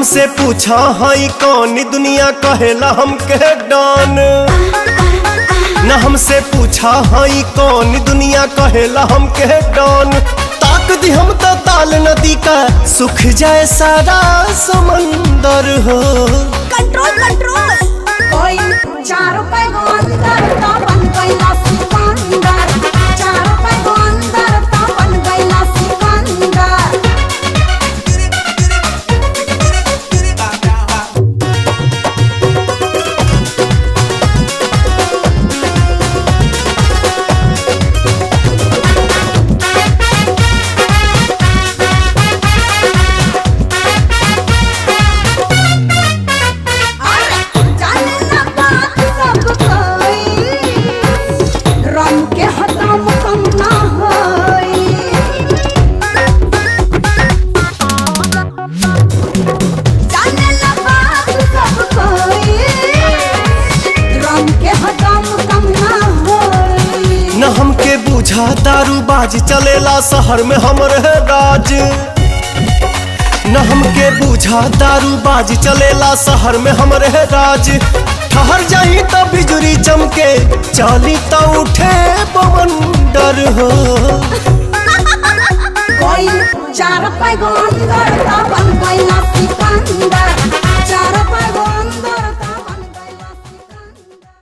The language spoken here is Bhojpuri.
हमसे पूछा हई कौन दुनिया कहेला हमके डॉन। न हमसे पूछा हई कौन दुनिया कहेला हमके डॉन। ताक दी हम तो ताल नदी का सुख जाए सारा समंदर हो। कंट्रोल कंट्रोल कोई चारों पे अंदर तो बन गईला सिकंदर। चारों पे अंदर तो बन गईला सिकंदर। न हमके बुझा दारूबाज चलेला शहर में हमरे राज। न हमके बुझा दारूबाज चलेला शहर में हमरे राज। ठहर जाही तो बिजुरी चमके चाली तो उठे पवन डर हो। कोई चार पे अंदर तो बन गईला सिकंदर। चार पे